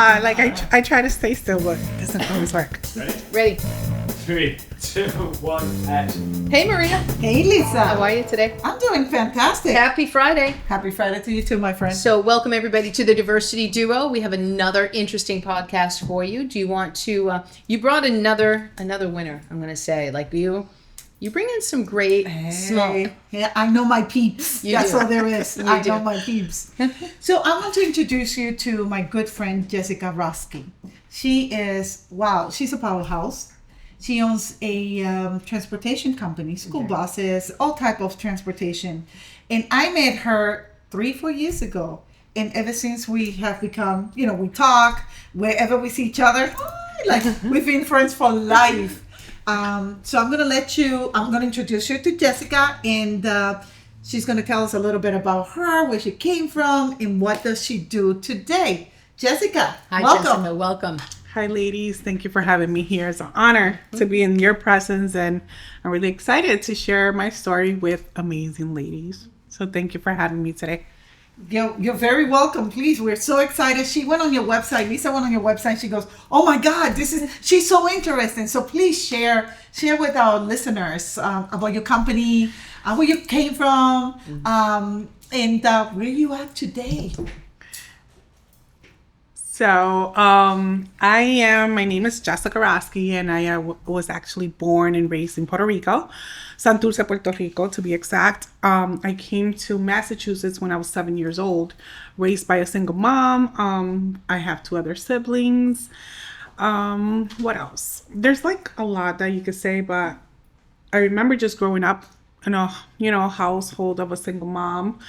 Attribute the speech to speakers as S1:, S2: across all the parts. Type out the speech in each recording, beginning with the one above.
S1: I try to stay still, but it doesn't always work.
S2: Ready?
S3: 3, 2, 1, action.
S2: Hey, Maria.
S4: Hey, Lisa.
S2: How are you today?
S4: I'm doing fantastic.
S2: Happy Friday.
S4: Happy Friday to you too, my friend.
S2: So welcome everybody to the Diversity Duo. We have another interesting podcast for you. Do you want to, you brought another winner, I'm going to say. Like you bring in some great smoke.
S4: Yeah, I know my peeps. That's all there is. I know my peeps. So I want to introduce you to my good friend, Jessika Rozki. She's a powerhouse. She owns a transportation company, school buses, all type of transportation. And I met her 3-4 years ago. And ever since we have become, we talk wherever we see each other. Like we've been friends for life. So I'm going to introduce you to Jessika, and she's going to tell us a little bit about her, where she came from, and what does she do today. Jessika,
S2: Hi,
S4: welcome.
S2: Jessica, welcome.
S1: Hi, ladies. Thank you for having me here. It's an honor to be in your presence, and I'm really excited to share my story with amazing ladies. So thank you for having me today.
S4: You're very welcome. Please, we're so excited. She went on your website. Lisa went on your website. She goes, "Oh my God, she's so interesting." So please share with our listeners about your company, where you came from, and where you are today.
S1: So my name is Jessika Rozki, and I was actually born and raised in Puerto Rico, Santurce, Puerto Rico, to be exact. I came to Massachusetts when I was 7 years old, raised by a single mom. I have 2 other siblings. What else? There's like a lot that you could say, but I remember just growing up in a, household of a single mom,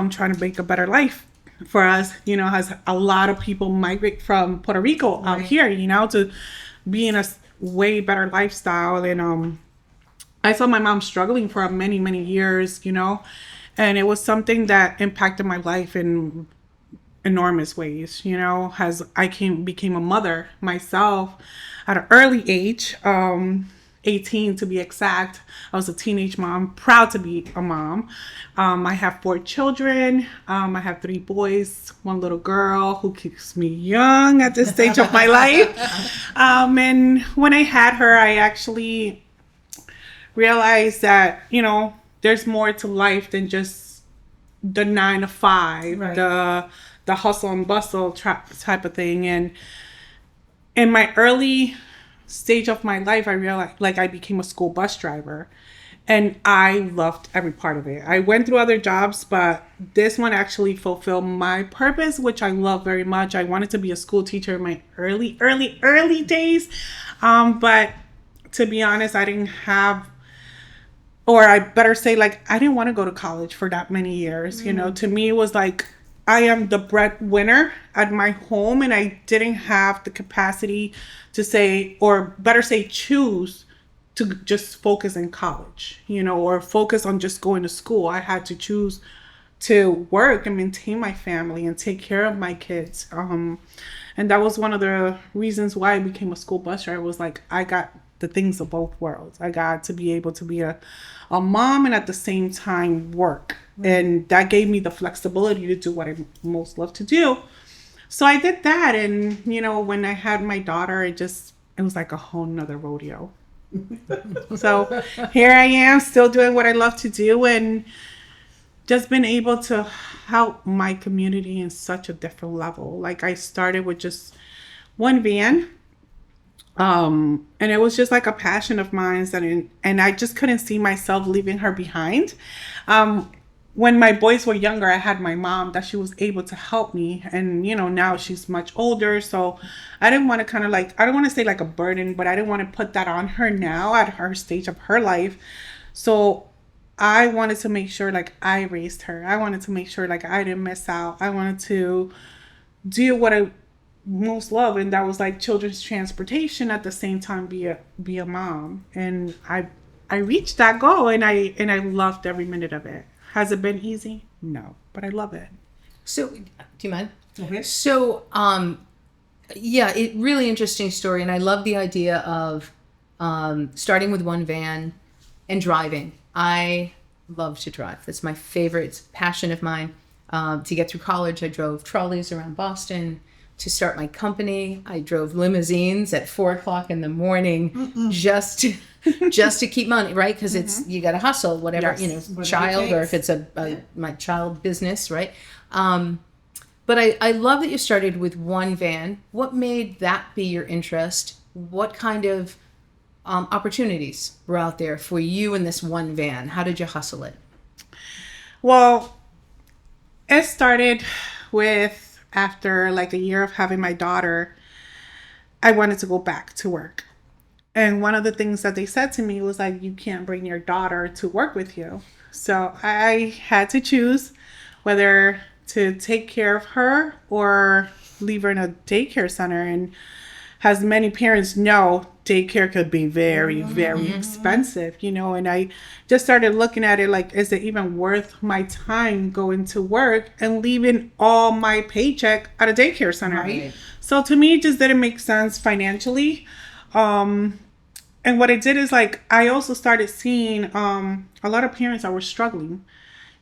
S1: trying to make a better life for us, as a lot of people migrate from Puerto Rico out here, to be in a way better lifestyle. And I saw my mom struggling for many, many years, and it was something that impacted my life in enormous ways, as I became a mother myself at an early age, 18 to be exact. I was a teenage mom, proud to be a mom. I have 4 children. I have 3 boys, 1 little girl who keeps me young at this stage of my life. And when I had her, I actually realized that, there's more to life than just the 9 to 5, right. The hustle and bustle type of thing. And in my early stage of my life, I realized, I became a school bus driver, and I loved every part of it. I went through other jobs, but this one actually fulfilled my purpose, which I love very much. I wanted to be a school teacher in my early days. But to be honest, I didn't have, or I better say, I didn't want to go to college for that many years. To me, it was I am the breadwinner at my home, and I didn't have the capacity to say, or better say, choose to just focus in college, or focus on just going to school. I had to choose to work and maintain my family and take care of my kids. And that was one of the reasons why I became a school bus driver. Was I got the things of both worlds. I got to be able to be a mom and at the same time work. And that gave me the flexibility to do what I most love to do. So I did that. And, when I had my daughter, it was like a whole nother rodeo. So here I am still doing what I love to do, and just been able to help my community in such a different level. I started with just 1 van. And it was just a passion of mine, and I just couldn't see myself leaving her behind. When my boys were younger, I had my mom that she was able to help me, and now she's much older, so I didn't want to I don't want to say a burden, but I didn't want to put that on her now at her stage of her life. So I wanted to make sure I raised her. I wanted to make sure I didn't miss out. I wanted to do what I most love, and that was children's transportation, at the same time be a mom. And I reached that goal, and I loved every minute of it. Has it been easy? No, but I love it.
S2: So, do you mind?
S4: Okay.
S2: So, it really interesting story, and I love the idea of starting with 1 van and driving. I love to drive. That's my favorite. It's a passion of mine. To get through college, I drove trolleys around Boston to start my company. I drove limousines at 4:00 in the morning just to keep money, right? Because it's you got to hustle, whatever child, or if it's my child business, right? But I love that you started with one van. What made that be your interest? What kind of opportunities were out there for you in this one van? How did you hustle it?
S1: Well, it started with after like a year of having my daughter, I wanted to go back to work. And one of the things that they said to me was like, you can't bring your daughter to work with you. So I had to choose whether to take care of her or leave her in a daycare center. And as many parents know, daycare could be very, very expensive, and I just started looking at it like, is it even worth my time going to work and leaving all my paycheck at a daycare center?
S2: Right.
S1: So to me, it just didn't make sense financially. And what it did is like, I also started seeing a lot of parents that were struggling,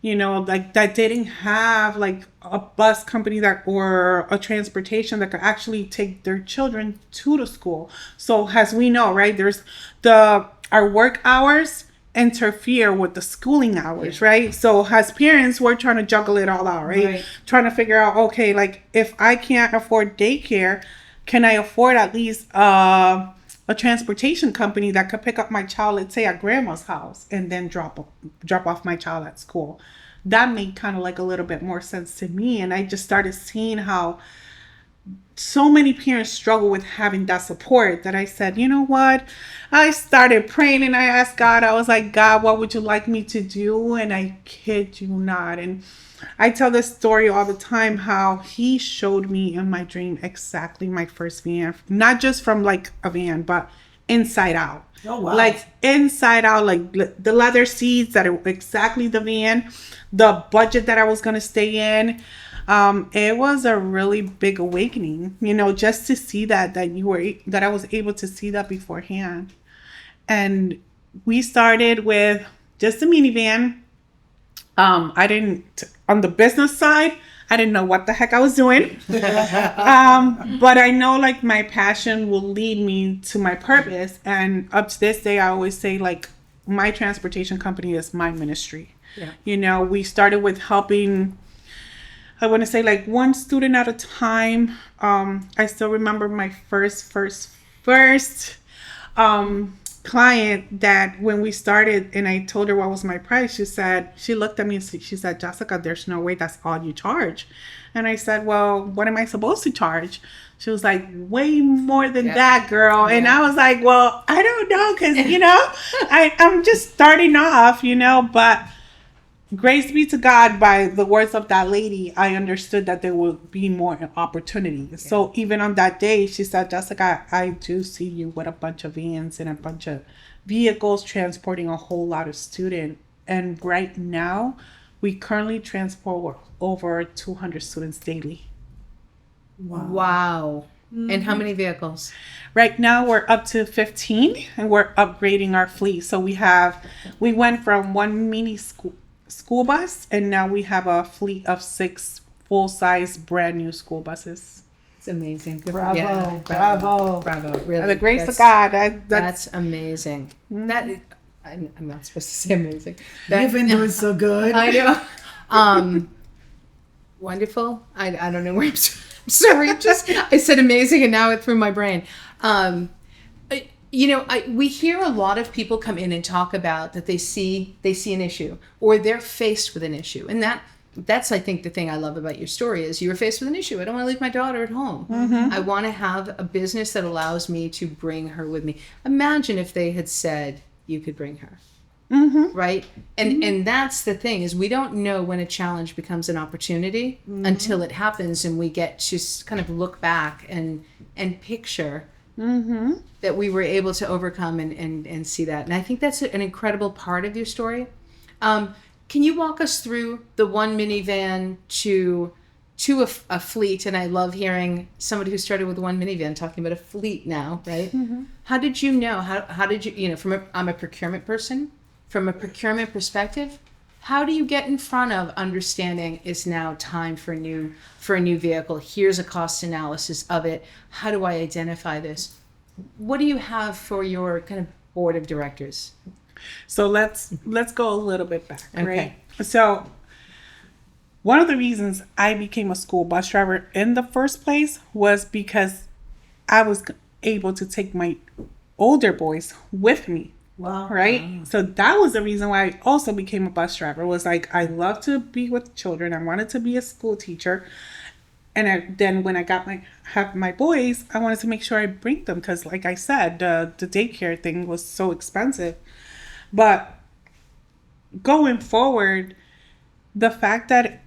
S1: like that didn't have like a bus company or a transportation that could actually take their children to the school. So as we know, right, there's our work hours interfere with the schooling hours, right? So as parents, we're trying to juggle it all out, right? Trying to figure out, okay, like if I can't afford daycare, can I afford at least a transportation company that could pick up my child, let's say at grandma's house, and then drop off my child at school? That made kind of like a little bit more sense to me. And I just started seeing how so many parents struggle with having that support that I said, you know what? I started praying and I asked God, I was like, God, what would you like me to do? And I kid you not. And I tell this story all the time, how he showed me in my dream exactly my first van, not just from like a van, but inside out.
S4: Oh, wow.
S1: Like inside out, like the leather seats that are exactly the van, the budget that I was going to stay in. It was a really big awakening, just to see that I was able to see that beforehand. And we started with just a minivan. On the business side, I didn't know what the heck I was doing. But I know like my passion will lead me to my purpose. And up to this day, I always say like my transportation company is my ministry. Yeah. We started with helping, I want to say like one student at a time. I still remember my first client that when we started and I told her what was my price, she looked at me and she said, Jessica, there's no way that's all you charge. And I said, well, what am I supposed to charge? She was like, way more than that, girl. Yeah. And I was like, well, I don't know. Cause I'm just starting off, but grace be to God, by the words of that lady, I understood that there would be more opportunities. Yeah. So even on that day, she said, Jessica, I do see you with a bunch of vans and a bunch of vehicles transporting a whole lot of students. And right now, we currently transport over 200 students daily.
S2: Wow. Mm-hmm. And how many vehicles?
S1: Right now we're up to 15 and we're upgrading our fleet. So we went from one mini school bus and now we have a fleet of 6 full-size brand new school buses.
S2: It's amazing.
S4: Bravo.
S2: Really,
S1: by the grace of God.
S2: That's amazing. Mm-hmm. I'm not supposed to say amazing.
S4: You've been doing so good.
S2: I know. Wonderful. I don't know where I'm sorry. I said amazing and now it threw my brain. We hear a lot of people come in and talk about that they see an issue or they're faced with an issue. And that's, I think, the thing I love about your story is you were faced with an issue. I don't want to leave my daughter at home. Mm-hmm. I want to have a business that allows me to bring her with me. Imagine if they had said you could bring her. Mm-hmm. Right? And that's the thing is we don't know when a challenge becomes an opportunity until it happens and we get to kind of look back and picture that we were able to overcome and see that. And I think that's an incredible part of your story. Can you walk us through the one minivan to a fleet? And I love hearing somebody who started with one minivan talking about a fleet now, right? Mm-hmm. How did you know? How did you, I'm a procurement person. From a procurement perspective, How do you get in front of understanding it's now time for a new vehicle? Here's a cost analysis of it. How do I identify this? What do you have for your kind of board of directors?
S1: So let's go a little bit back,
S2: Okay.
S1: right? So one of the reasons I became a school bus driver in the first place was because I was able to take my older boys with me.
S4: Wow.
S1: Right? So that was the reason why I also became a bus driver. Was like, I love to be with children. I wanted to be a school teacher. And then when I have my boys, I wanted to make sure I bring them because, like I said, the daycare thing was so expensive. But going forward, the fact that,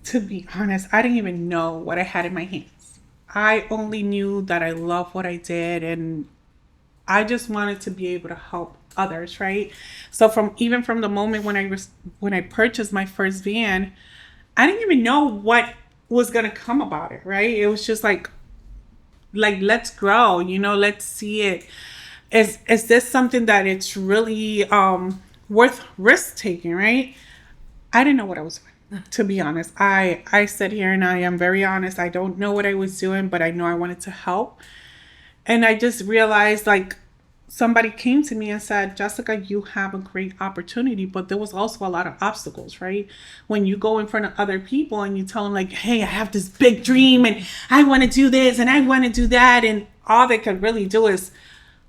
S1: to be honest, I didn't even know what I had in my hands. I only knew that I love what I did, and I just wanted to be able to help others, right? So from the moment when I purchased my first van, I didn't even know what was gonna come about it, right? It was just like let's grow, let's see it. Is this something that it's really worth risk taking, right? I didn't know what I was doing, to be honest. I sit here and I am very honest. I don't know what I was doing, but I know I wanted to help. And I just realized, like, somebody came to me and said, Jessica, you have a great opportunity, but there was also a lot of obstacles, right? When you go in front of other people and you tell them, like, hey, I have this big dream and I want to do this and I want to do that. And all they could really do is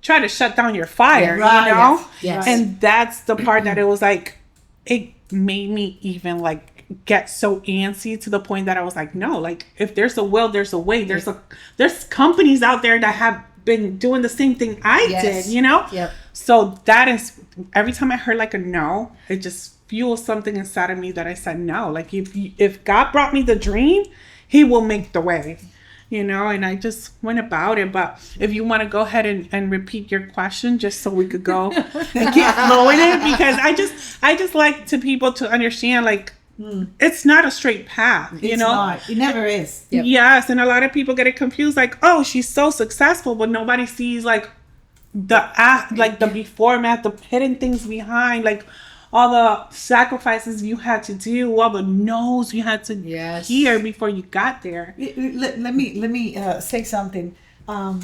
S1: try to shut down your fire,
S4: Right.
S1: you know?
S2: Yes.
S1: And that's the part that it was like, it made me even like get so antsy to the point that I was like, no, like if there's a will, there's a way. There's companies out there that have been doing the same thing I
S2: Yes.
S1: did, you know?
S2: Yep.
S1: So that is, every time I heard like a no, it just fueled something inside of me that I said no. Like if God brought me the dream, he will make the way, and I just went about it. But if you want to go ahead and repeat your question just so we could go and keep flowing it, because I just like to people to understand, like, it's not a straight path,
S4: It's not. It never is.
S2: Yep.
S1: Yes, and a lot of people get it confused, like, oh, she's so successful, but nobody sees like the before and after, the hidden things behind, like all the sacrifices you had to do, all the no's you had to
S2: Yes.
S1: hear before you got there.
S4: Let me say something. A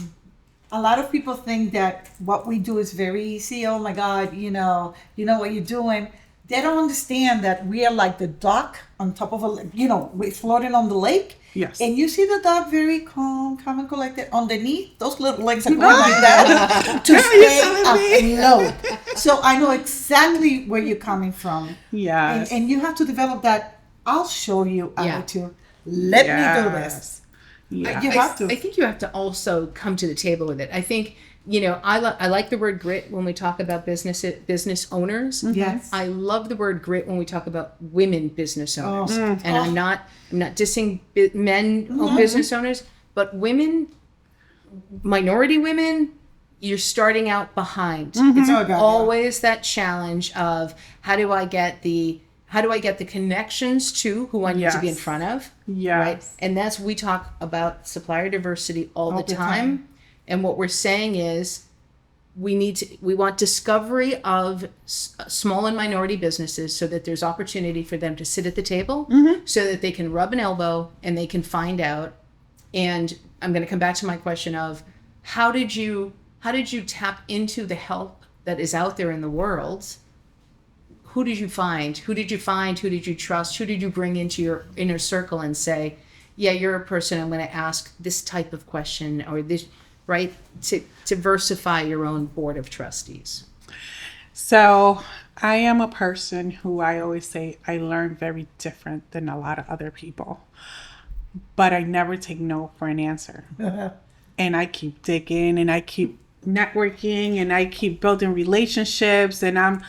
S4: lot of people think that what we do is very easy. Oh my God, you know what you're doing. They don't understand that we are like the duck on top of we're floating on the lake.
S1: Yes.
S4: And you see the duck very calm and collected. Underneath, those little legs are going like that to stay afloat. So I know exactly where you're coming from.
S1: Yes.
S4: And you have to develop that. I'll show you attitude. Let me do this.
S1: Yeah.
S4: You have to.
S2: I think you have to also come to the table with it. I think, I like the word grit when we talk about business owners.
S4: Yes.
S2: I love the word grit when we talk about women business owners. And I'm not dissing men business owners, but women, minority women, you're starting out behind. It's
S4: Oh, God, yeah.
S2: always that challenge of how do I get the connections to who I need to be in
S1: Yes.
S2: front of?
S1: Yes.
S2: Right. And we talk about supplier diversity all the time. And what we're saying is we want discovery of small and minority businesses so that there's opportunity for them to sit at the table so that they can rub an elbow and they can find out. And I'm going to come back to my question of how did you tap into the help that is out there in the world? Who did you find? Who did you trust? Who did you bring into your inner circle and say, yeah, you're a person I'm going to ask this type of question or this, right? To diversify your own board of trustees.
S1: So I am a person who, I always say, I learn very different than a lot of other people, but I never take no for an answer. And I keep digging and I keep networking and I keep building relationships, and I'm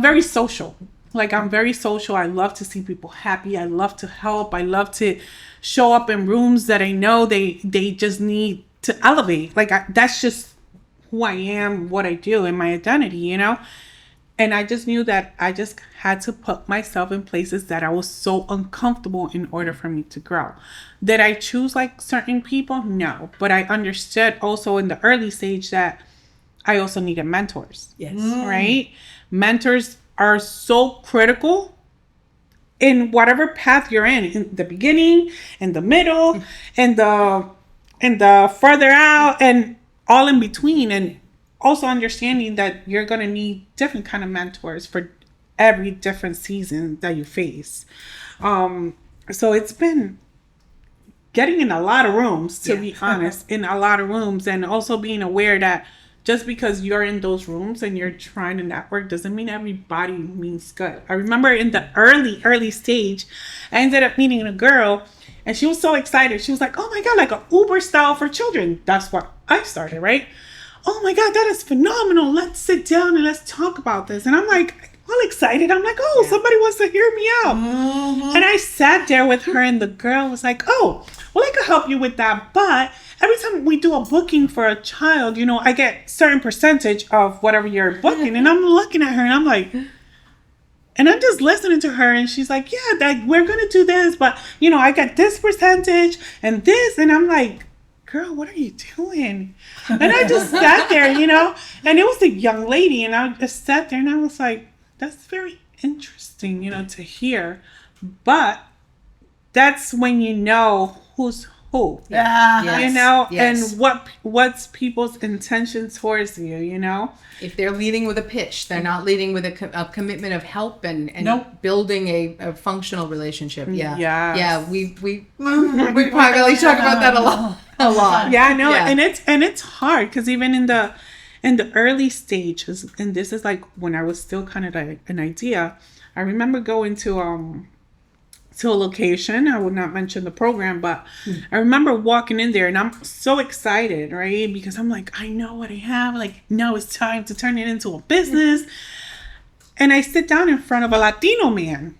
S1: very social. Like, I'm very social. I love to see people happy. I love to help. I love to show up in rooms that I know they just need to elevate. Like, that's just who I am, what I do, and my identity, And I just knew that I just had to put myself in places that I was so uncomfortable in order for me to grow. Did I choose like certain people? No. But I understood also in the early stage that I also needed mentors.
S2: Yes.
S1: Right? Mentors are so critical in whatever path you're in the beginning, in the middle, and the further out, and all in between. And also understanding that you're going to need different kind of mentors for every different season that you face. So it's been getting in a lot of rooms, to be honest, in a lot of rooms, and also being aware that just because you're in those rooms and you're trying to network doesn't mean everybody means good. I remember in the early stage, I ended up meeting a girl, and she was so excited. She was like, oh my God, like an Uber style for children. That's what I started, right? Oh my God, that is phenomenal. Let's sit down and let's talk about this. And I'm like, all excited. I'm like, oh, somebody wants to hear me out. And I sat there with her, and the girl was like, oh, well, I could help you with that. But every time we do a booking for a child, you know, I get certain percentage of whatever you're booking. And I'm looking at her, and I'm like, and I'm just listening to her, and she's like, yeah, that we're going to do this, but, you know, I got this percentage and this. And I'm like, girl, what are you doing? And I just sat there, you know, and it was a young lady, and I just sat there, and I was like, that's very interesting, you know, to hear. But that's when you know who's who.
S4: Yeah.
S1: You know,
S2: Yes.
S1: and what's people's intention towards you, you know?
S2: If they're leading with a pitch, they're not leading with a commitment of help and
S4: Nope.
S2: building a functional relationship. Yeah.
S1: Yes.
S2: Yeah. We primarily talk about that a lot.
S1: Yeah, I know.
S2: Yeah.
S1: And it's hard because even in the early stages, and this is like when I was still kind of like an idea, I remember going to a location. I would not mention the program, but I remember walking in there, and I'm so excited, right? Because I'm like, I know what I have. Like, now it's time to turn it into a business. And I sit down in front of a Latino man,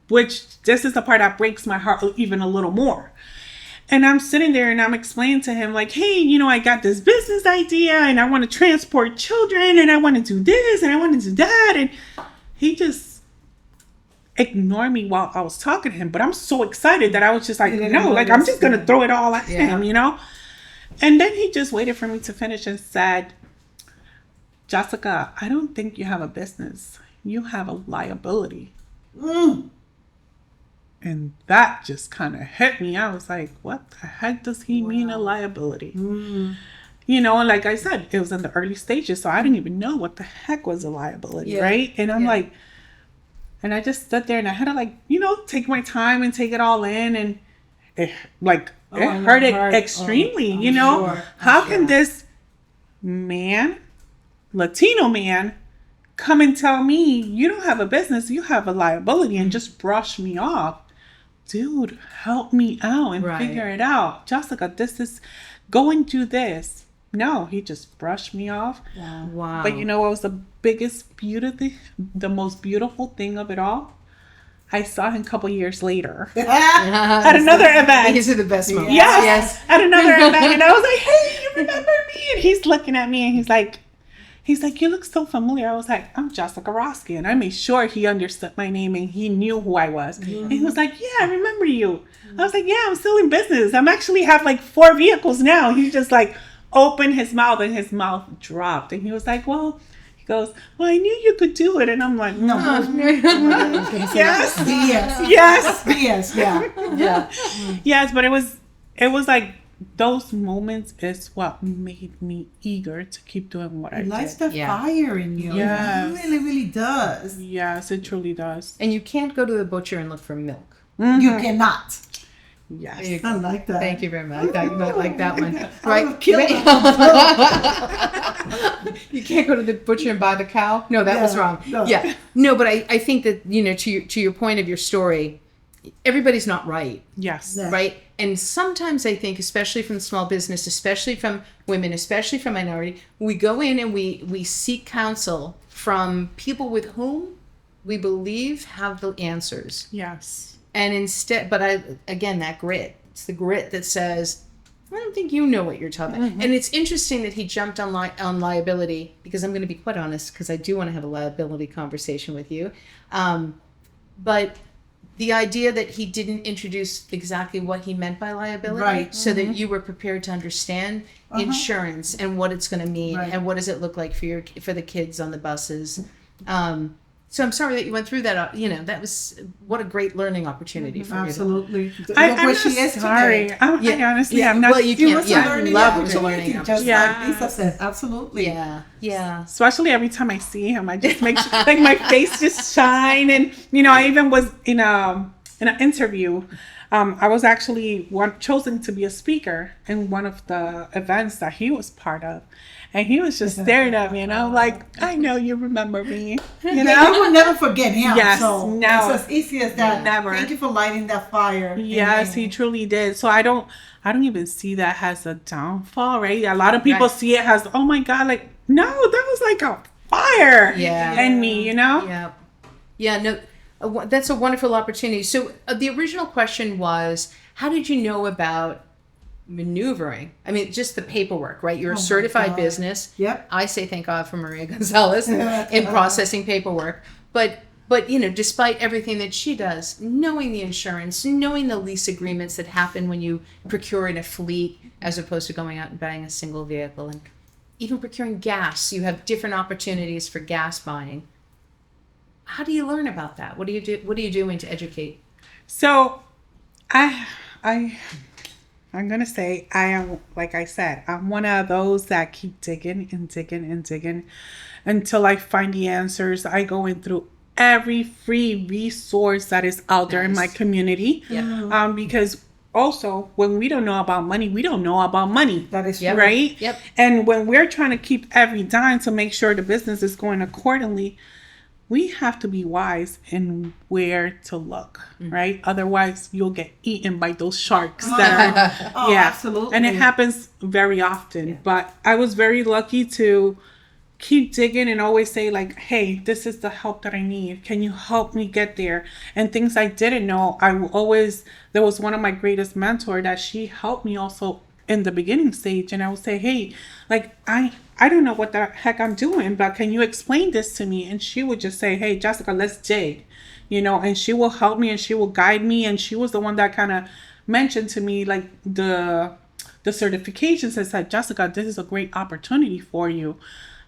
S1: which this is the part that breaks my heart even a little more. And I'm sitting there, and I'm explaining to him, like, hey, you know, I got this business idea, and I want to transport children, and I want to do this, and I want to do that. And he just ignored me while I was talking to him. But I'm so excited that I was just like, no, like, I'm just going to throw it all at him, you know? And then he just waited for me to finish and said, Jessika, I don't think you have a business. You have a liability. And that just kind of hit me. I was like, what the heck does he mean, a liability? You know, and like I said, it was in the early stages, so I didn't even know what the heck was a liability, right? And I'm like, and I just stood there, and I had to, like, you know, take my time and take it all in. And it, like, it hurt extremely, you know? How can this man, Latino man, come and tell me you don't have a business, you have a liability, and just brush me off? Dude, help me out and figure it out. Jessika, this is, go and do this. No, he just brushed me off.
S2: Wow.
S1: But you know what was the biggest beauty, the most beautiful thing of it all? I saw him a couple years later at another event.
S2: These are the best moments.
S1: Yes, at another event. And I was like, hey, you remember me? And he's looking at me, and he's like, you look so familiar. I was like, I'm Jessika Rozki. And I made sure he understood my name and he knew who I was. And he was like, yeah, I remember you. I was like, yeah, I'm still in business. I'm actually have like 4 vehicles now. He just like opened his mouth, and his mouth dropped. And he was like, well, he goes, well, I knew you could do it. And I'm like, no. Yes. Yes, but it was like, those moments is what made me eager to keep doing what I
S4: It lights
S1: did.
S4: the fire in you.
S1: Yes.
S4: It really, really does.
S1: Yes, it truly does.
S2: And you can't go to the butcher and look for milk.
S4: You cannot.
S1: Yes.
S4: I like that.
S2: Thank you very much. I like that one.
S4: I would kill him.
S2: You can't go to the butcher and buy the cow. No, that was wrong.
S4: No.
S2: Yeah, no, but I think that, you know, to your point of your story, everybody's not right.
S1: Yes.
S4: Yeah.
S2: Right. And sometimes I think, especially from small business, especially from women, especially from minority, we go in and we seek counsel from people with whom we believe have the answers.
S1: Yes.
S2: And instead, but again, that grit, it's the grit that says, I don't think you know what you're talking about. And it's interesting that he jumped on liability, because I'm going to be quite honest, because I do want to have a liability conversation with you. But the idea that he didn't introduce exactly what he meant by liability, so that you were prepared to understand insurance and what it's going to mean, and what does it look like for the kids on the buses. So I'm sorry that you went through that. That was what a great learning opportunity for you.
S4: Absolutely.
S1: I'm
S4: Where
S1: not
S4: she is
S1: sorry.
S4: today.
S1: I honestly, I'm not.
S2: Well, you can't.
S4: was a
S2: Yeah,
S4: learning
S2: love was a
S4: opportunity,
S2: learning
S4: just
S2: opportunity.
S4: like Lisa said. Absolutely.
S2: Yeah.
S1: Especially every time I see him, I just make sure, like my face just shine. And I even was in an interview. I was actually chosen to be a speaker in one of the events that he was part of, and he was just staring at me, and I'm like, I know you remember me,
S4: Yeah, I will never forget him.
S1: Yes,
S4: so
S1: no.
S4: it's as easy as that.
S1: Never.
S4: Thank you for lighting that fire.
S1: Yes, he
S4: Amen.
S1: truly did. So I don't even see that as a downfall, right? A lot of people
S2: Right.
S1: see it as, oh my God, like, no, that was like a fire
S2: Yeah.
S1: in me,
S2: Yeah. Yeah, no, that's a wonderful opportunity. So the original question was, how did you know about maneuvering? I mean, just the paperwork, right? You're a
S4: my
S2: certified
S4: God.
S2: business.
S4: Yep.
S2: I say thank God for Maria Gonzalez in processing paperwork. But despite everything that she does, knowing the insurance, knowing the lease agreements that happen when you procure in a fleet as opposed to going out and buying a single vehicle, and even procuring gas, you have different opportunities for gas buying. How do you learn about that? What do you do? What are you doing to educate?
S1: So I'm gonna say I am, like I said, I'm one of those that keep digging and digging and digging until I find the answers. I go in through every free resource that is out there in my
S2: Nice.
S1: community.
S2: Yeah.
S1: Because also when we don't know about money, we don't know about money.
S4: That is
S2: Yep.
S4: true.
S1: Right?
S2: Yep.
S1: And when we're trying to keep every dime to make sure the business is going accordingly, we have to be wise in where to look, right? Otherwise, you'll get eaten by those sharks that are,
S4: Oh, absolutely.
S1: And it happens very often. But I was very lucky to keep digging and always say like, hey, this is the help that I need. Can you help me get there? And things I didn't know, there was one of my greatest mentor that she helped me also in the beginning stage. And I would say, hey, like, I don't know what the heck I'm doing, but can you explain this to me? And she would just say, hey, Jessica, let's dig, and she will help me and she will guide me. And she was the one that kind of mentioned to me like the certifications and said, Jessica, this is a great opportunity for you.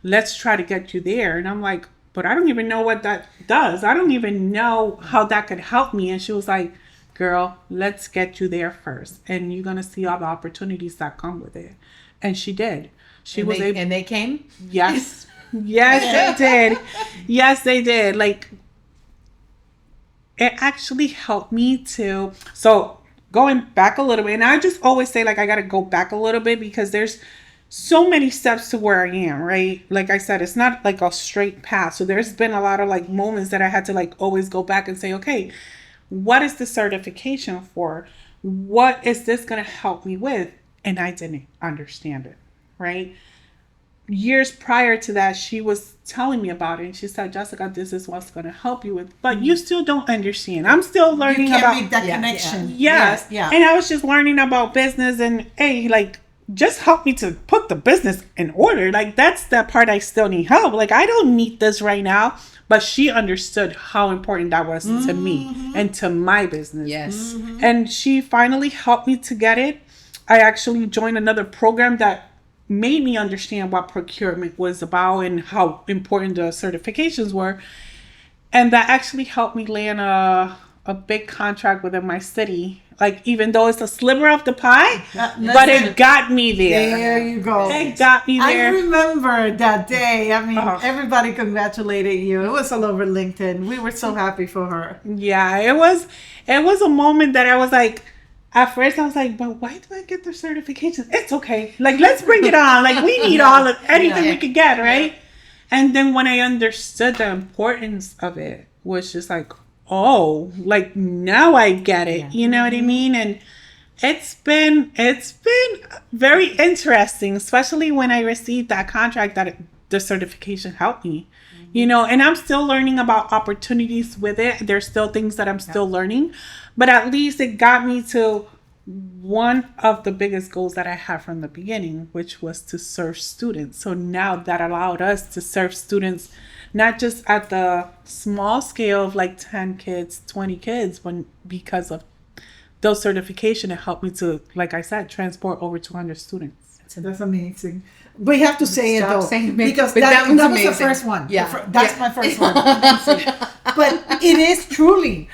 S1: Let's try to get you there. And I'm like, but I don't even know what that does. I don't even know how that could help me. And she was like, girl, let's get you there first. And you're going to see all the opportunities that come with it. And she did. She was able.
S2: And they came?
S1: Yes. Yes, they did. Yes, they did. Like, it actually helped me to. So, going back a little bit, and I just always say, like, I got to go back a little bit because there's so many steps to where I am, right? Like I said, it's not like a straight path. So there's been a lot of like moments that I had to like always go back and say, okay, what is the certification for? What is this going to help me with? And I didn't understand it, right? Years prior to that, she was telling me about it. And she said, Jessica, this is what's going to help you with. But you still don't understand. I'm still learning
S4: You can't
S1: about.
S4: make that
S2: Yeah,
S4: connection.
S1: Yes.
S4: Yeah.
S1: And I was just learning about business and, hey, like, just help me to put the business in order. Like, that's the part I still need help. Like, I don't need this right now. But she understood how important that was to me and to my business.
S2: Yes.
S1: And she finally helped me to get it. I actually joined another program that made me understand what procurement was about and how important the certifications were. And that actually helped me land a big contract within my city. Like, even though it's a sliver of the pie, but it got me there.
S4: There you go.
S1: It got me
S4: I
S1: there.
S4: remember that day. I mean,
S1: Oh.
S4: everybody congratulated you. It was all over LinkedIn. We were so happy for her.
S1: Yeah, it was a moment that I was like, at first I was like, but why do I get the certification? It's okay. Like, let's bring it on. Like, we need anything we could get, right? And then when I understood the importance of it, was just like, oh, like now I get it. You know what I mean? And it's been very interesting, especially when I received that contract that the certification helped me. And I'm still learning about opportunities with it. There's still things that I'm still learning, but at least it got me to one of the biggest goals that I had from the beginning, which was to serve students. So now that allowed us to serve students, not just at the small scale of like 10 kids, 20 kids, but because of those certification, it helped me to, like I said, transport over 200 students.
S4: That's amazing. But you have to say it
S2: Stop
S4: though,
S2: saying amazing.
S4: because
S2: But
S4: that
S2: that one's
S4: was the
S2: amazing.
S4: first one.
S2: Yeah.
S4: That's my first one. Amazing. But it is truly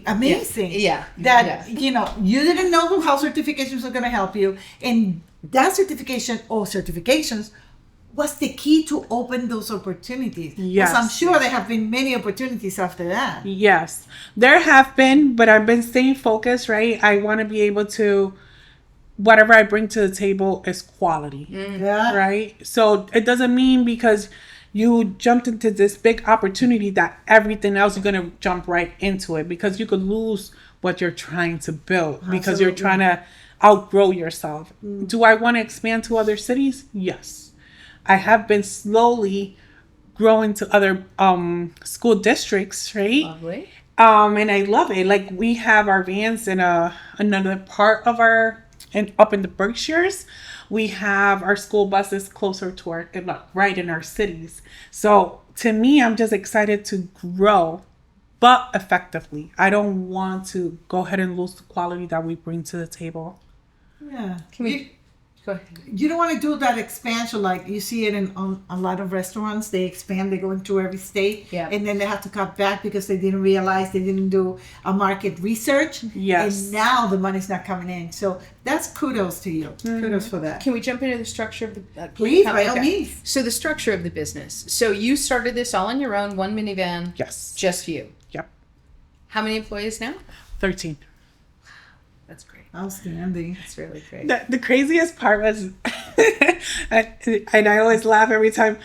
S4: amazing.
S2: Yeah.
S4: That
S2: Yeah.
S4: you didn't know how certifications are going to help you, and that certification or certifications was the key to open those opportunities.
S1: Yes.
S4: Because I'm sure there have been many opportunities after that.
S1: Yes, there have been, but I've been staying focused, right? I want to be able to, whatever I bring to the table is quality,
S4: Yeah.
S1: right? So it doesn't mean because you jumped into this big opportunity that everything else you're going to jump right into it, because you could lose what you're trying to build because you're
S4: Absolutely.
S1: trying to outgrow yourself. Do I want to expand to other cities? Yes. I have been slowly growing to other school districts, right?
S2: Lovely.
S1: And I love it. Like, we have our vans in another part of our, and up in the Berkshires, we have our school buses closer to our, right in our cities. So to me, I'm just excited to grow, but effectively. I don't want to go ahead and lose the quality that we bring to the table.
S4: Yeah.
S2: Can we go ahead?
S4: You don't want to do that expansion like you see it in a lot of restaurants. They expand, they go into every state,
S2: Yeah.
S4: and then they have to cut back because they didn't realize they didn't do a market research.
S1: Yes.
S4: And now the money's not coming in. So that's kudos to you. Kudos for that.
S2: Can we jump into the structure of the
S4: Please, by all means.
S2: So the structure of the business. So you started this all on your own, one minivan,
S1: Yes.
S2: just you.
S1: Yep.
S2: How many employees now?
S1: 13.
S2: That's great.
S4: Outstanding.
S2: That's really great.
S1: The craziest part was, and I always laugh every time.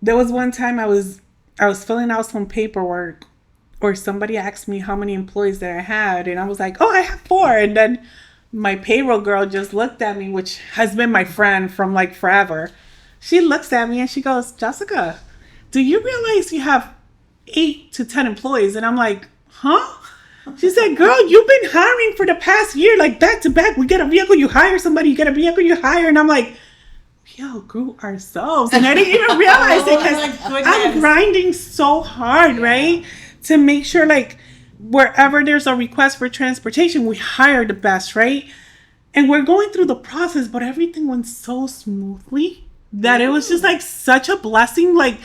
S1: There was one time I was filling out some paperwork, or somebody asked me how many employees that I had, and I was like, "Oh, I have 4." And then my payroll girl just looked at me, which has been my friend from like forever. She looks at me and she goes, "Jessica, do you realize you have 8 to 10 employees?" And I'm like, "Huh?" She said, "Girl, you've been hiring for the past year, like back to back. We get a vehicle, you hire somebody, you get a vehicle, you hire." And I'm like, "We outgrew ourselves." And I didn't even realize it,
S4: Oh my
S1: because
S4: goodness.
S1: I'm grinding so hard, right? To make sure, like, wherever there's a request for transportation, we hire the best, right? And we're going through the process, but everything went so smoothly that it was just like such a blessing. Like,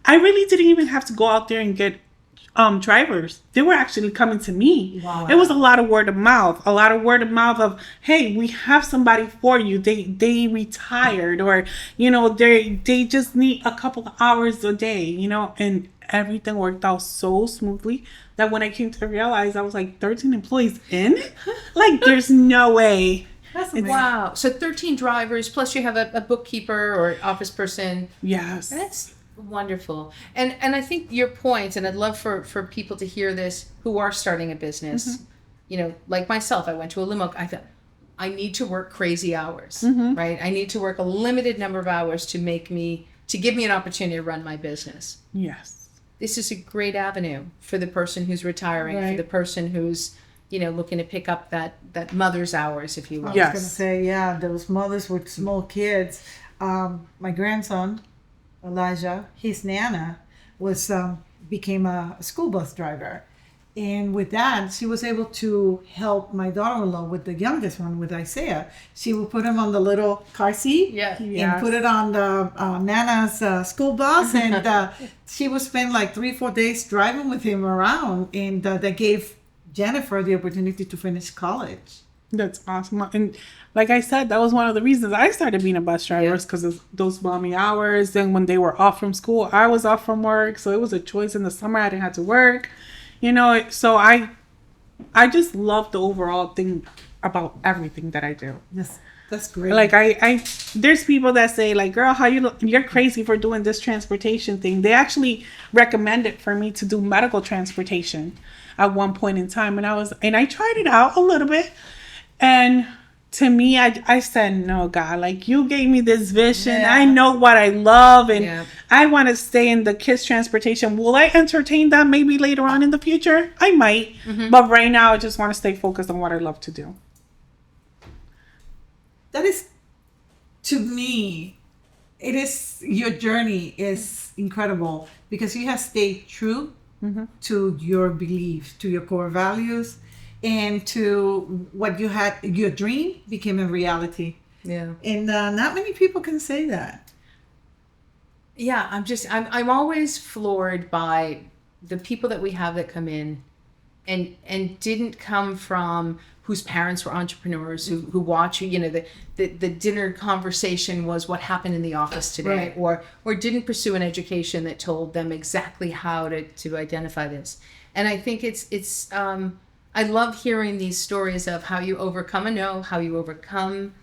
S1: I really didn't even have to go out there and get drivers. They were actually coming to me.
S4: Wow.
S1: It was a lot of word of mouth of, "Hey, we have somebody for you. They retired, or they just need a couple of hours a day, and everything worked out so smoothly that when I came to realize, I was like, 13 employees in? Like, there's no way.
S4: That's amazing.
S2: Wow. So 13 drivers, plus you have a bookkeeper or office person.
S1: Yes.
S2: That's wonderful. And I think your point, and I'd love for people to hear this who are starting a business, like myself, I went to a limo. I thought, I need to work crazy hours, right? I need to work a limited number of hours to give me an opportunity to run my business.
S1: Yes.
S2: This is a great avenue for the person who's retiring, for
S4: Right.
S2: the person who's, looking to pick up that mother's hours, if you will.
S4: I
S1: Yes.
S4: was going to say, yeah, those mothers with small kids. My grandson, Elijah, his Nana, became a school bus driver. And with that, she was able to help my daughter-in-law with the youngest one, with Isaiah. She would put him on the little car seat
S2: Yeah.
S1: Yes.
S4: and put it on the Nana's school bus. And she would spend like 3-4 days driving with him around. And that gave Jennifer the opportunity to finish college.
S1: That's awesome. And like I said, that was one of the reasons I started being a bus driver,
S2: Yeah.
S1: because of those mommy hours. Then when they were off from school, I was off from work. So it was a choice. In the summer, I didn't have to work. So I just love the overall thing about everything that I do.
S4: Yes, that's great.
S1: Like, I there's people that say, like, "Girl, you're crazy for doing this transportation thing." They actually recommended for me to do medical transportation at one point in time. And I tried it out a little bit. And to me, I said, "No, God, like, you gave me this vision.
S2: Yeah.
S1: I know what I love, and
S2: Yeah.
S1: I want to stay in the kids transportation. Will I entertain that maybe later on in the future? I might. But right now, I just want to stay focused on what I love to do."
S4: That is, to me, your journey is incredible because you have stayed true to your beliefs, to your core values, and to what you had. Your dream became a reality.
S2: Yeah.
S4: And not many people can say that.
S2: Yeah, I'm always floored by the people that we have that come in and didn't come from whose parents were entrepreneurs who watch, you know, the dinner conversation was what happened in the office today,
S4: Right.
S2: or didn't pursue an education that told them exactly how to identify this. And I think it's I love hearing these stories of how you overcome a no, how you overcome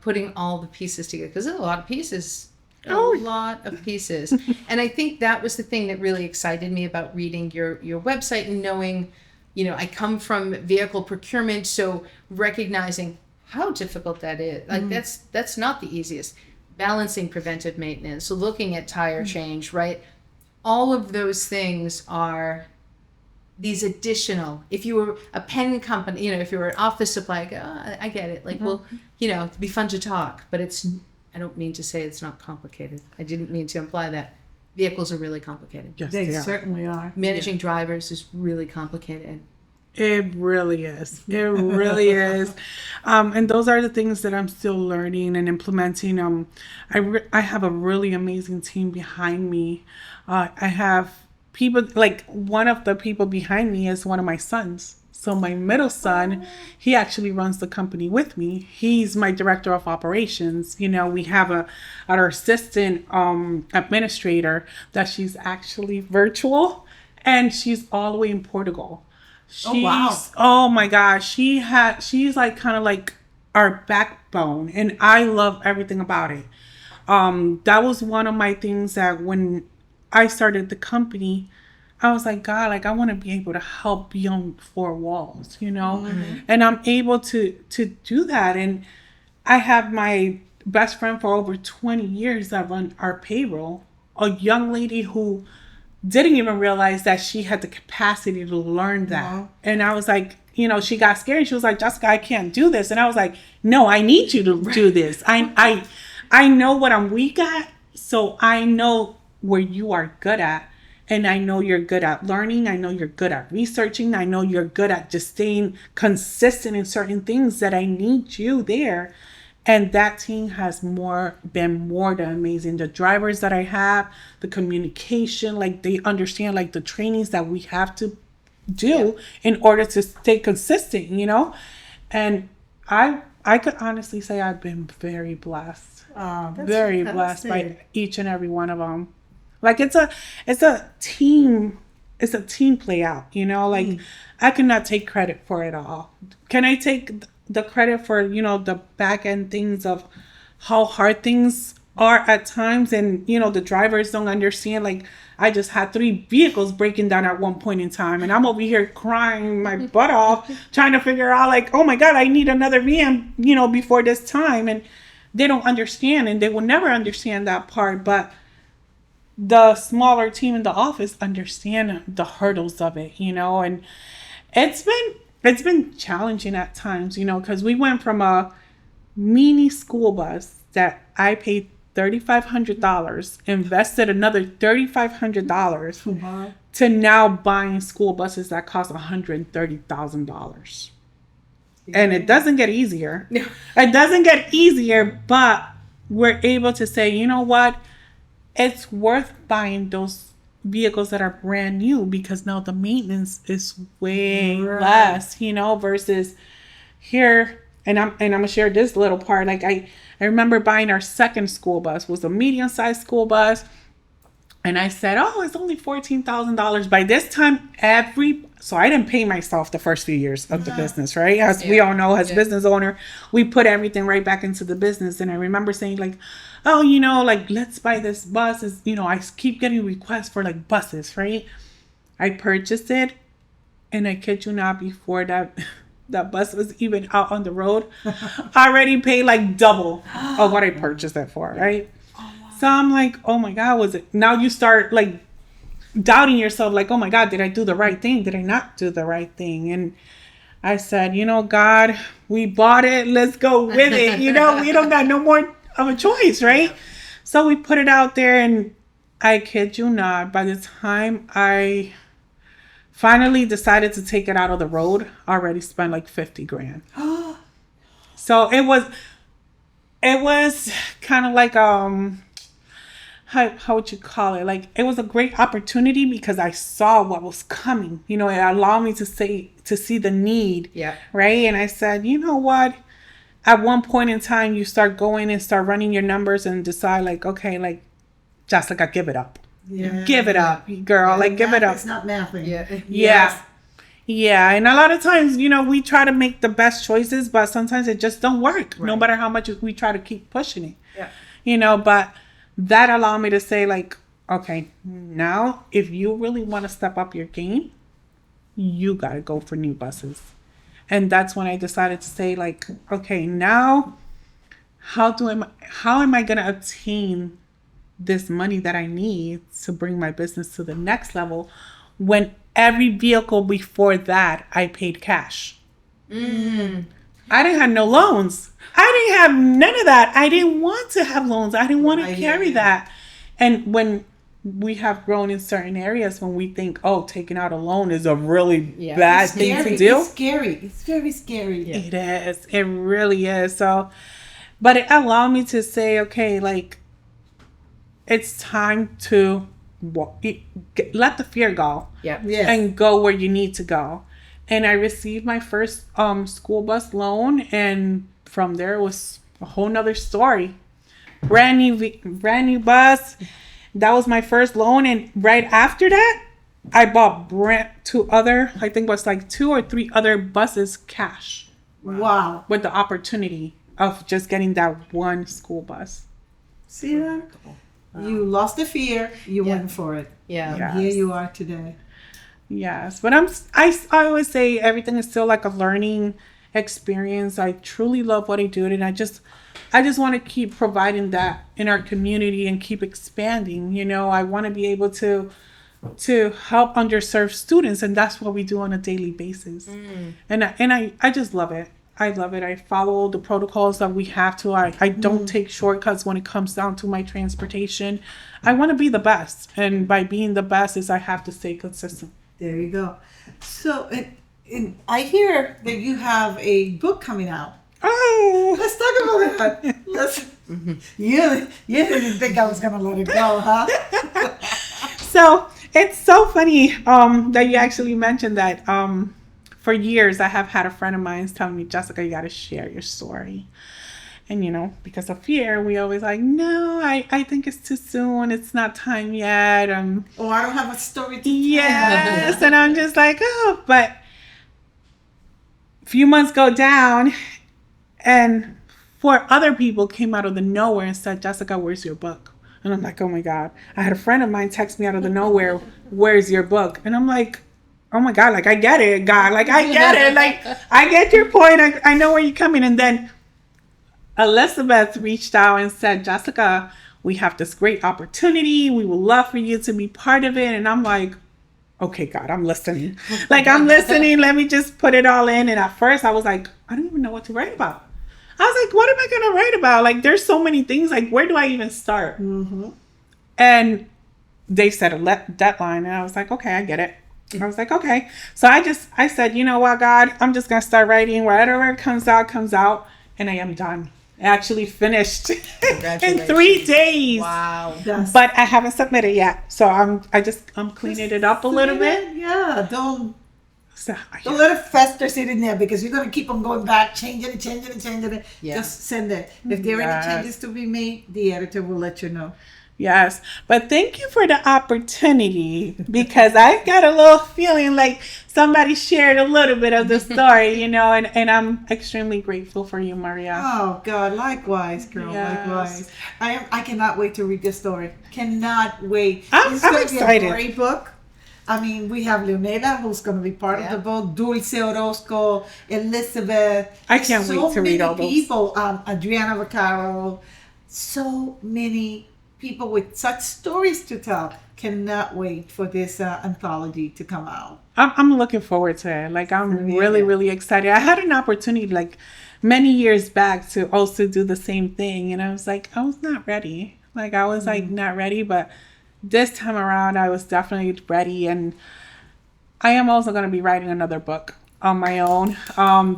S2: putting all the pieces together, because there's a lot of pieces. A lot of pieces. And I think that was the thing that really excited me about reading your website and knowing, you know, I come from vehicle procurement, so recognizing how difficult that is. Like that's not the easiest. Balancing preventive maintenance, so looking at tire change, right? All of those things are these additional, if you were a pen company, you know, if you were an office supply, I get it. Like, well, you know, it'd be fun to talk, but I don't mean to say it's not complicated. I didn't mean to imply that. Vehicles are really complicated.
S1: Yes,
S4: They
S1: are.
S4: certainly are.
S2: Managing drivers is really complicated.
S1: It really is. It really is. And those are the things that I'm still learning and implementing. I have a really amazing team behind me. I have people, like one of the people behind me is one of my sons. So my middle son, he actually runs the company with me. He's my director of operations. You know, we have our assistant administrator that she's actually virtual, and she's all the way in Portugal.
S4: Oh, wow.
S1: Oh my gosh, she's like kind of like our backbone, and I love everything about it. That was one of my things that when I started the company, I was like, God, like I want to be able to help beyond four walls, you know, and I'm able to do that. And I have my best friend for over 20 years that run our payroll, a young lady who didn't even realize that she had the capacity to learn that.
S4: Wow.
S1: And I was like, you know, she got scared. She was like, Jessica, I can't do this. And I was like, no, I need you to do this. I know what I'm weak at, so I know where you are good at. And I know you're good at learning. I know you're good at researching. I know you're good at just staying consistent in certain things that I need you there. And that team has been more than amazing. The drivers that I have, the communication, like they understand like the trainings that we have to do in order to stay consistent, you know? And I could honestly say I've been very blessed.
S4: That's
S1: Very blessed by
S4: fantastic.
S1: each and every one of them. Like it's a team play out, you know, like I cannot take credit for it all. Can I take the credit for, you know, the back end things of how hard things are at times, and you know the drivers don't understand. Like I just had 3 vehicles breaking down at one point in time, and I'm over here crying my butt off trying to figure out like, oh my God, I need another VM, you know, before this time. And they don't understand, and they will never understand that part. But the smaller team in the office understand the hurdles of it, you know. And it's been challenging at times, you know, because we went from a mini school bus that I paid $3,500, invested another $3,500
S4: Wow.
S1: to now buying school buses that cost $130,000. And it doesn't get easier.
S2: No.
S1: It doesn't get easier, but we're able to say, you know what? It's worth buying those vehicles that are brand new, because now the maintenance is way less, you know, versus here. And I'm gonna share this little part. Like I remember buying our second school bus, was a medium-sized school bus. And I said, oh, it's only $14,000. By this time, so I didn't pay myself the first few years of the business, right? As we all know, as business owner, we put everything right back into the business. And I remember saying like, oh, you know, like, let's buy this bus. Is, you know, I keep getting requests for like buses, right? I purchased it. And I kid you not, before that bus was even out on the road, I already paid like double of what I purchased it for, right? So I'm like, oh my God, was it? Now you start like doubting yourself, like, oh my God, did I do the right thing? Did I not do the right thing? And I said, you know, God, we bought it. Let's go with it. You know, we don't got no more of a choice, right? Yeah. So we put it out there, and I kid you not, by the time I finally decided to take it out of the road, I already spent like 50 grand. So it was it was kind of like how would you call it? Like it was a great opportunity because I saw what was coming. You know, it allowed me to see the need.
S2: Yeah.
S1: Right. And I said, you know what? At one point in time, you start going and start running your numbers and decide like, okay, like Jessica, give it up.
S4: Yeah.
S1: Give it up, girl. Like give it up.
S4: It's not nothing.
S2: Yeah.
S1: Yeah. Yeah, and a lot of times, you know, we try to make the best choices, but sometimes it just don't work. No matter how much we try to keep pushing it.
S2: Yeah.
S1: You know, but that allowed me to say like, okay, now if you really want to step up your game, you got to go for new buses. And that's when I decided to say like, okay, now how am I going to obtain this money that I need to bring my business to the next level when every vehicle before that I paid cash? I didn't have no loans. I didn't have none of that. I didn't want to have loans. I didn't want to carry that. And when we have grown in certain areas, when we think, oh, taking out a loan is a really bad thing to do.
S4: It's scary. It's very scary.
S1: Yeah. It is. It really is. So, but it allowed me to say, okay, like, it's time to let the fear go.
S2: Yeah.
S4: Yes.
S1: And go where you need to go. And I received my first school bus loan, and from there it was a whole nother story. Brand new bus. That was my first loan, and right after that, I bought two or three other buses cash.
S4: Wow.
S1: With the opportunity of just getting that one school bus.
S4: See that? You lost the fear. You went for it.
S2: Yeah.
S4: And here you are today.
S1: Yes, but I always say everything is still like a learning experience. I truly love what I do, and I just want to keep providing that in our community and keep expanding. You know, I want to be able to help underserved students, and that's what we do on a daily basis. And I just love it. I love it. I follow the protocols that we have to. I don't take shortcuts when it comes down to my transportation. I want to be the best, and by being the best is I have to stay consistent.
S4: There you go. So, and I hear that you have a book coming out.
S1: Oh,
S4: Let's talk about that. You didn't think I was gonna let it go, huh?
S1: so it's so funny that you actually mentioned that. For years, I have had a friend of mine telling me, Jessica, you got to share your story. And, you know, because of fear, we always like, no, I think it's too soon. It's not time yet.
S4: I don't have a story to tell.
S1: Yes. And I'm just like, oh, but a few months go down and 4 other people came out of the nowhere and said, Jessica, where's your book? And I'm like, oh my God. I had a friend of mine text me out of the nowhere, where's your book? And I'm like, oh my God, like, I get it, God. Like, I get it. Like, I get your point. I know where you're coming. And then Elizabeth reached out and said, Jessica, we have this great opportunity. We would love for you to be part of it. And I'm like, okay, God, I'm listening. Like, I'm listening. Let me just put it all in. And at first I was like, I don't even know what to write about. I was like, what am I going to write about? Like, there's so many things. Like, where do I even start?
S4: Mm-hmm.
S1: And they said a deadline. And I was like, okay, I get it. I was like, okay. So I said, you know what, God, I'm just going to start writing. Whatever comes out. And I am done. I actually finished in 3 days.
S2: Wow.
S4: Yes.
S1: But I haven't submitted yet. So I'm cleaning it up a little bit.
S4: Yeah, don't
S1: So,
S4: let it fester sitting there because you're gonna keep on going back, changing it.
S2: Yeah.
S4: Just send it. If there are
S1: Yes.
S4: any changes to be made, the editor will let you know.
S1: Yes. But thank you for the opportunity because I got a little feeling like somebody shared a little bit of the story, you know, and I'm extremely grateful for you, Maria.
S4: Oh God, likewise, girl,
S1: Yes.
S4: likewise. I cannot wait to read this story. Cannot wait.
S1: I'm
S4: gonna
S1: excited.
S4: be a great book. I mean, we have Leonela, who's going to be part of the book. Dulce Orozco, Elizabeth.
S1: I can't wait to read all those.
S4: So many people. Adriana Vaccaro. So many people with such stories to tell. Cannot wait for this anthology to come out.
S1: I'm looking forward to it. Like, I'm really, really excited. I had an opportunity, like, many years back to also do the same thing. And I was like, I was not ready. Like, I was, like, not ready. But this time around, I was definitely ready. And I am also going to be writing another book on my own.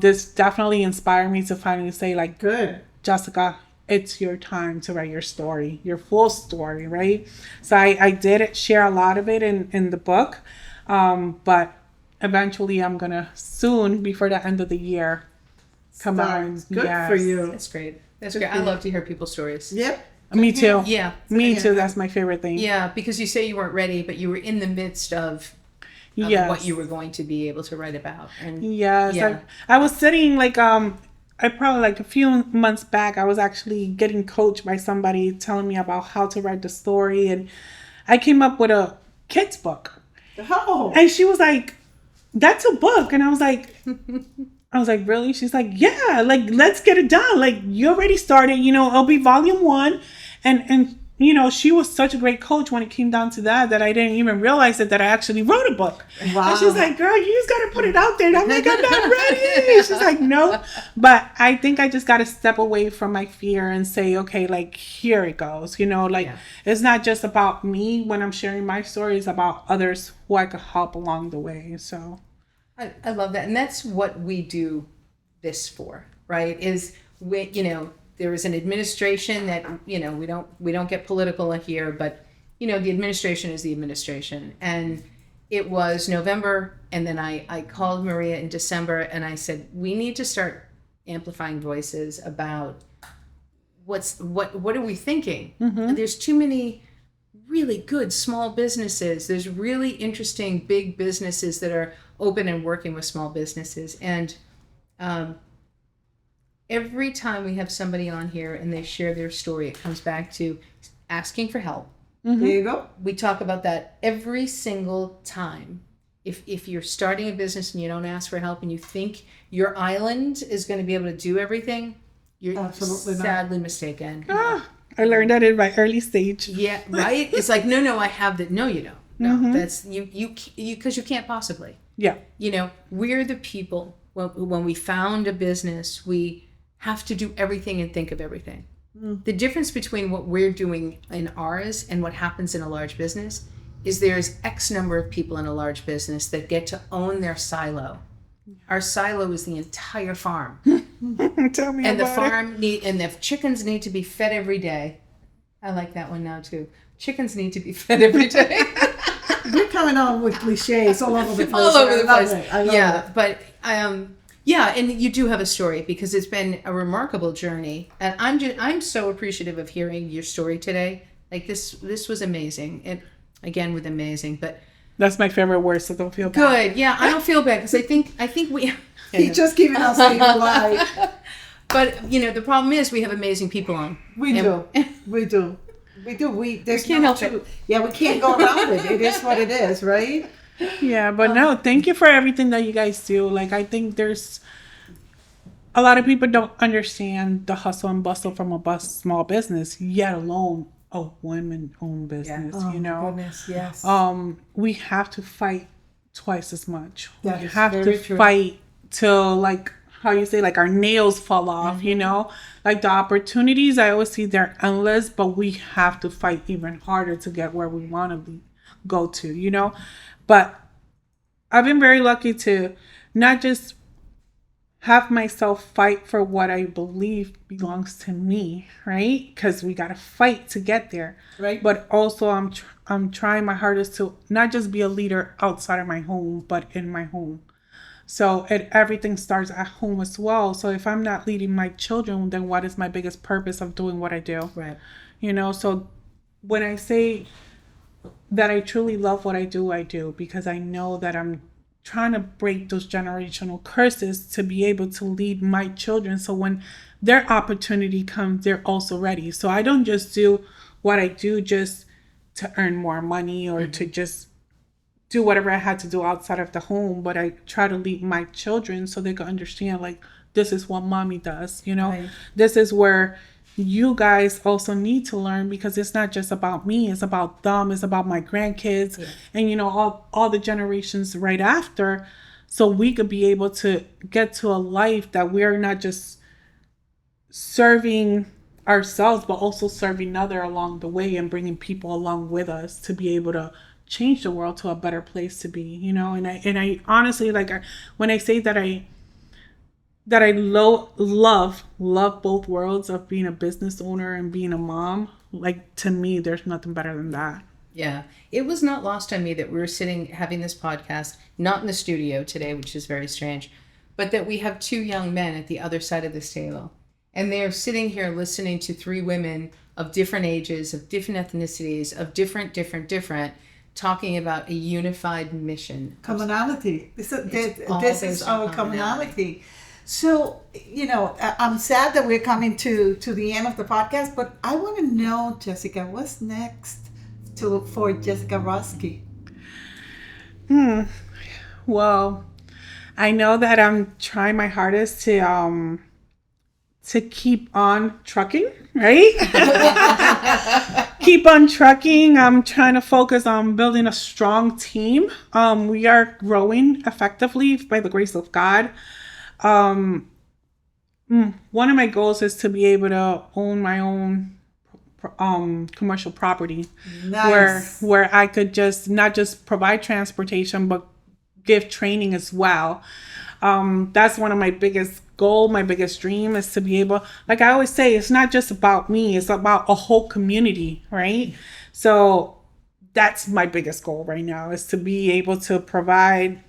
S1: This definitely inspired me to finally say, like,
S4: Good.
S1: Jessica, it's your time to write your story, your full story, right? So I did share a lot of it in the book, but eventually I'm gonna soon, before the end of the year, come on.
S4: Good for you.
S2: That's great. That's great. I love to hear people's stories.
S4: Yep.
S1: Me too.
S2: Yeah.
S1: Me too. That's my favorite thing.
S2: Yeah, because you say you weren't ready, but you were in the midst of
S1: Yes.
S2: what you were going to be able to write about. And
S1: Yes.
S2: yeah.
S1: I was sitting like I probably like a few months back, I was actually getting coached by somebody telling me about how to write the story, and I came up with a kid's book.
S4: Oh.
S1: And she was like, "That's a book." And I was like, "Really?" She's like, "Yeah, like let's get it done. Like you already started, it'll be volume 1." And she was such a great coach when it came down to that I didn't even realize that I actually wrote a book.
S4: Wow.
S1: And she's like, "Girl, you just got to put it out there." And I'm like, "I'm not ready." She's like, "No." But I think I just got to step away from my fear and say, okay, like here it goes. It's not just about me when I'm sharing my story. It's about others who I could help along the way. So
S2: I love that. And that's what we do this for, right? Is there is an administration that, we don't get political here, but, the administration is the administration. And it was November, and then I called Maria in December, and I said, we need to start amplifying voices about what are we thinking? Mm-hmm. There's too many really good small businesses. There's really interesting big businesses that are open and working with small businesses. And every time we have somebody on here and they share their story, it comes back to asking for help.
S4: Mm-hmm. There you go.
S2: We talk about that every single time. If you're starting a business and you don't ask for help and you think your island is going to be able to do everything, you're absolutely sadly mistaken.
S1: I learned that in my early stage.
S2: Yeah, right? It's like, no, I have that. No, you don't. No, mm-hmm. That's you because you can't possibly.
S1: Yeah.
S2: We're the people, when we found a business, we have to do everything and think of everything. Mm. The difference between what we're doing in ours and what happens in a large business is there's X number of people in a large business that get to own their silo. Our silo is the entire farm.
S1: Tell me
S2: and
S1: about
S2: the farm and the chickens need to be fed every day. I like that one now too. Chickens need to be fed every day.
S4: You're coming on with cliches all over the place.
S2: All over the place.
S4: I love it.
S2: But yeah, and you do have a story because it's been a remarkable journey, and I'm so appreciative of hearing your story today. Like this was amazing, and again with amazing, but
S1: that's my favorite word, so don't feel bad.
S2: Good, yeah, I don't feel bad because I think we.
S4: He's just giving us a lie.
S2: But the problem is we have amazing people on.
S4: We do. We
S2: can't help it.
S4: Yeah, we can't go around it. It is what it is, right?
S1: Yeah, but no, thank you for everything that you guys do. Like, I think there's a lot of people don't understand the hustle and bustle from a small business, yet alone a women-owned business.
S4: Yeah. Goodness, yes.
S1: We have to fight twice as much.
S4: That
S1: we
S2: is
S1: have to fight till, like, how you say, like, our nails fall off. Mm-hmm. Like the opportunities, I always see they're endless, but we have to fight even harder to get where we want to go to. But I've been very lucky to not just have myself fight for what I believe belongs to me, right? Because we got to fight to get there.
S4: Right.
S1: But also I'm trying my hardest to not just be a leader outside of my home, but in my home. So everything starts at home as well. So if I'm not leading my children, then what is my biggest purpose of doing what I do?
S2: Right.
S1: So when I say that I truly love what I do because I know that I'm trying to break those generational curses to be able to lead my children. So when their opportunity comes, they're also ready. So I don't just do what I do just to earn more money or to just do whatever I had to do outside of the home, but I try to lead my children so they can understand, like, this is what mommy does, Right. This is where you guys also need to learn, because it's not just about me, it's about them, it's about my grandkids, and all the generations right after, so we could be able to get to a life that we're not just serving ourselves but also serving other along the way and bringing people along with us to be able to change the world to a better place to be. And I honestly, like, when I say that that I love both worlds of being a business owner and being a mom. Like, to me, there's nothing better than that.
S2: Yeah. It was not lost on me that we were sitting having this podcast, not in the studio today, which is very strange, but that we have two young men at the other side of this table. And they're sitting here listening to three women of different ages, of different ethnicities, of different, talking about a unified mission.
S4: Commonality. This is
S2: based on
S4: our commonality. So, I'm sad that we're coming to the end of the podcast, but I want to know, Jessika, what's next for Jessika Rozki?
S1: Well, I know that I'm trying my hardest to keep on trucking, right? Keep on trucking. I'm trying to focus on building a strong team. We are growing effectively by the grace of God. One of my goals is to be able to own my own commercial property.
S4: Nice.
S1: where I could just not just provide transportation but give training as well. That's one of my biggest goal, my biggest dream is to be able, like I always say, it's not just about me, it's about a whole community, right? So that's my biggest goal right now, is to be able to provide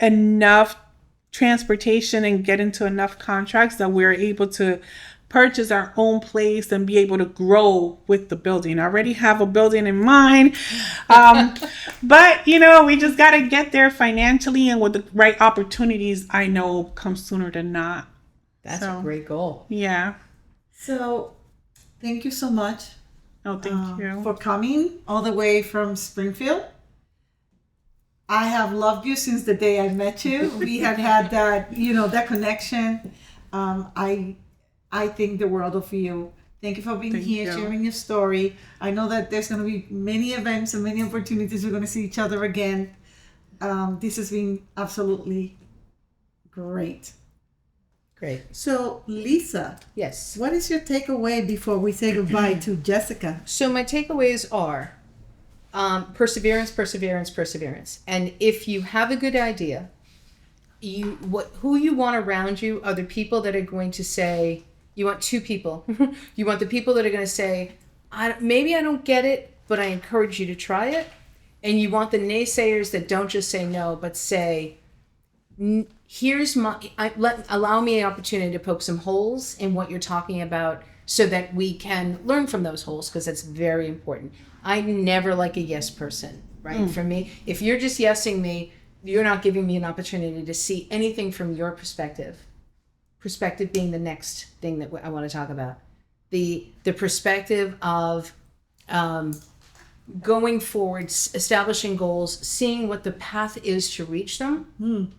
S1: enough transportation and get into enough contracts that we're able to purchase our own place and be able to grow with the building. I already have a building in mind. But we just got to get there financially, and with the right opportunities, I know come sooner than not.
S2: That's a great goal.
S1: Yeah.
S4: So thank you so much.
S1: Oh, thank you.
S4: For coming all the way from Springfield. I have loved you since the day I met you. We had that, that connection. I think the world of you. Thank you for being here, sharing your story. I know that there's going to be many events and many opportunities. We're going to see each other again. This has been absolutely great.
S2: Great.
S4: So, Lisa.
S2: Yes.
S4: What is your takeaway before we say goodbye to Jessika?
S2: So my takeaways are perseverance. And if you have a good idea, who you want around you are the people that are going to say, you want two people. You want the people that are going to say, maybe I don't get it, but I encourage you to try it. And you want the naysayers that don't just say no, but say, allow me an opportunity to poke some holes in what you're talking about so that we can learn from those holes, because that's very important. I'm never like a yes person, right? For me, if you're just yesing me, you're not giving me an opportunity to see anything from your perspective. Perspective being the next thing that I want to talk about. The perspective of going forward, establishing goals, seeing what the path is to reach them.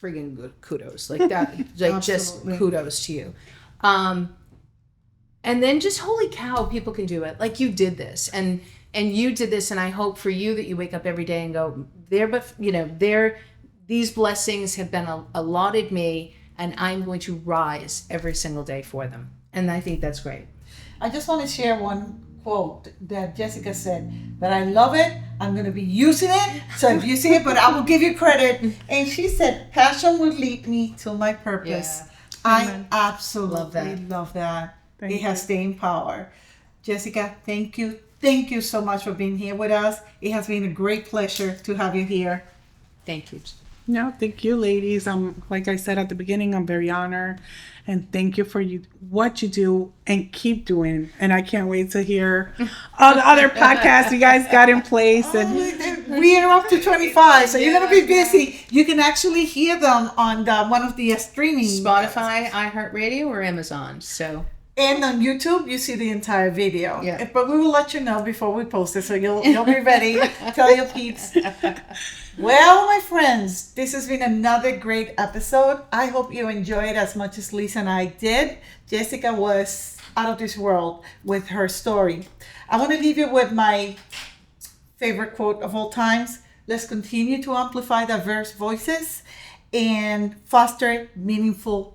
S2: Friggin' good kudos. Like that, like just kudos to you. And then just, holy cow, people can do it. Like you did this. And you did this, and I hope for you that you wake up every day and go, these blessings have been allotted me, and I'm going to rise every single day for them. And I think that's great.
S4: I just want to share one quote that Jessika said, that I love it. I'm going to be using it. So if you see it, but I will give you credit. And she said, passion will lead me to my purpose.
S2: Yeah.
S4: I absolutely love that. It has staying power. Jessika, thank you. Thank you so much for being here with us. It has been a great pleasure to have you here.
S2: Thank you.
S1: No, thank you, ladies. Like I said at the beginning, I'm very honored, and thank you for what you do and keep doing. And I can't wait to hear all the other podcasts you guys got in place. And
S4: we are up to 25, so you're gonna be busy. You can actually hear them on one of the streaming
S2: Spotify, iHeartRadio, or Amazon. So.
S4: And on YouTube, you see the entire video.
S2: Yeah.
S4: But we will let you know before we post it, so you'll be ready. Tell your peeps. Well, my friends, this has been another great episode. I hope you enjoyed it as much as Lisa and I did. Jessika was out of this world with her story. I want to leave you with my favorite quote of all times. Let's continue to amplify diverse voices and foster meaningful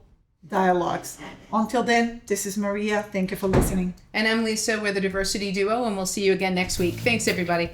S4: dialogues. Until then, this is Maria. Thank you for listening.
S2: And I'm Lisa. We're the Diversity Duo, and we'll see you again next week. Thanks, everybody.